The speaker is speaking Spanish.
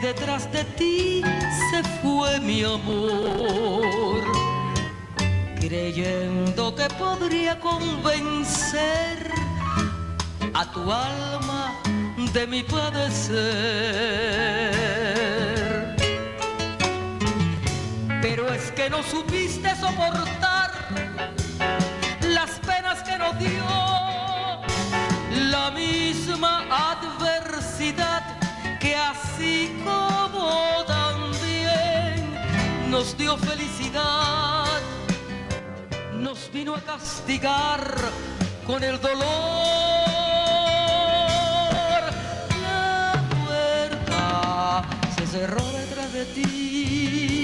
detrás de ti se fue mi amor, creyendo que podría convencer a tu alma de mi padecer. Pero es que no supiste soportar las penas que nos dio la misma adversidad, que así como también nos dio felicidad, nos vino a castigar con el dolor. La puerta se cerró detrás de ti